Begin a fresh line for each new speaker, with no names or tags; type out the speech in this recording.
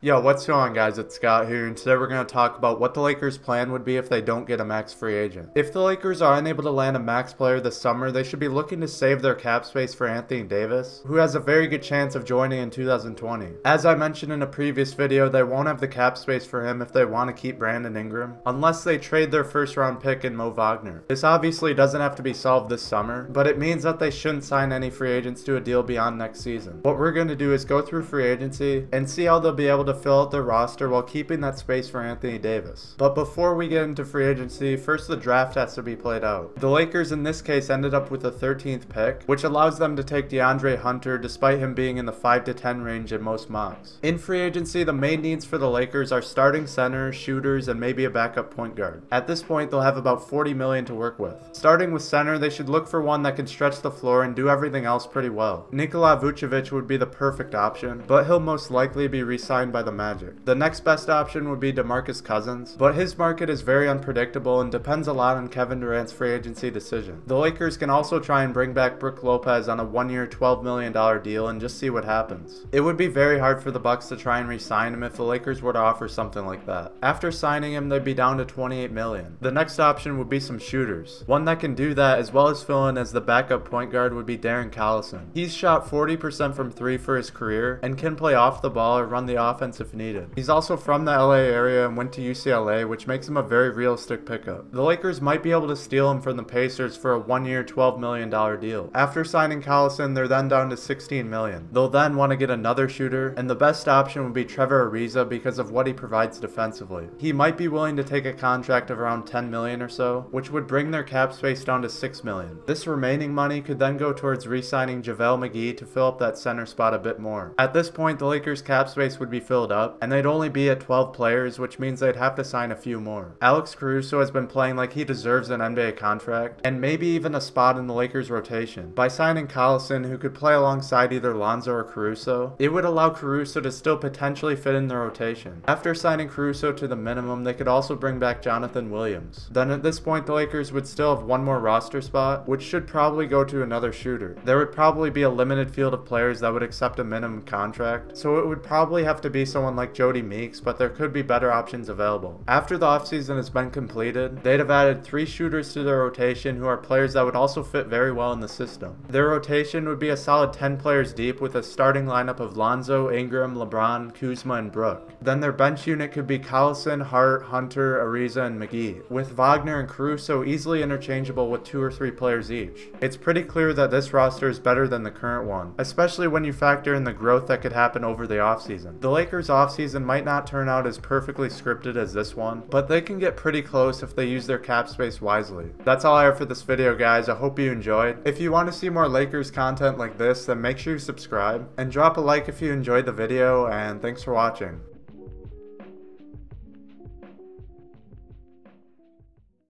Yo, what's going on, guys? It's Scott here, and today we're going to talk about what the Lakers' plan would be if they don't get a max free agent. If the Lakers are unable to land a max player this summer, they should be looking to save their cap space for Anthony Davis, who has a very good chance of joining in 2020. As I mentioned in a previous video, they won't have the cap space for him if they want to keep Brandon Ingram, unless they trade their first round pick in Mo Wagner. This obviously doesn't have to be solved this summer, but it means that they shouldn't sign any free agents to a deal beyond next season. What we're going to do is go through free agency and see how they'll be able to fill out their roster while keeping that space for Anthony Davis. But before we get into free agency, first the draft has to be played out. The Lakers in this case ended up with the 13th pick, which allows them to take DeAndre Hunter despite him being in the 5 to 10 range in most mocks. In free agency, the main needs for the Lakers are starting center, shooters, and maybe a backup point guard. At this point, they'll have about $40 million to work with. Starting with center, they should look for one that can stretch the floor and do everything else pretty well. Nikola Vucevic would be the perfect option, but he'll most likely be re-signed by the Magic. The next best option would be DeMarcus Cousins, but his market is very unpredictable and depends a lot on Kevin Durant's free agency decision. The Lakers can also try and bring back Brook Lopez on a one-year $12 million deal and just see what happens. It would be very hard for the Bucks to try and re-sign him if the Lakers were to offer something like that. After signing him, they'd be down to $28 million. The next option would be some shooters. One that can do that as well as fill in as the backup point guard would be Darren Collison. He's shot 40% from 3 for his career and can play off the ball or run the offense if needed. He's also from the LA area and went to UCLA, which makes him a very realistic pickup. The Lakers might be able to steal him from the Pacers for a one-year $12 million deal. After signing Collison, they're then down to $16 million. They'll then want to get another shooter, and the best option would be Trevor Ariza because of what he provides defensively. He might be willing to take a contract of around $10 million or so, which would bring their cap space down to $6 million. This remaining money could then go towards re-signing JaVale McGee to fill up that center spot a bit more. At this point, the Lakers' cap space would be filled up, and they'd only be at 12 players, which means they'd have to sign a few more. Alex Caruso has been playing like he deserves an NBA contract, and maybe even a spot in the Lakers' rotation. By signing Collison, who could play alongside either Lonzo or Caruso, it would allow Caruso to still potentially fit in the rotation. After signing Caruso to the minimum, they could also bring back Jonathan Williams. Then at this point, the Lakers would still have one more roster spot, which should probably go to another shooter. There would probably be a limited field of players that would accept a minimum contract, so it would probably have to be someone like Jody Meeks, but there could be better options available. After the offseason has been completed, they'd have added 3 shooters to their rotation who are players that would also fit very well in the system. Their rotation would be a solid 10 players deep with a starting lineup of Lonzo, Ingram, LeBron, Kuzma, and Brook. Then their bench unit could be Collison, Hart, Hunter, Ariza, and McGee, with Wagner and Caruso easily interchangeable with 2 or 3 players each. It's pretty clear that this roster is better than the current one, especially when you factor in the growth that could happen over the offseason. The Lakers' offseason might not turn out as perfectly scripted as this one, but they can get pretty close if they use their cap space wisely. That's all I have for this video, guys. I hope you enjoyed. If you want to see more Lakers content like this, then make sure you subscribe, and drop a like if you enjoyed the video, and thanks for watching.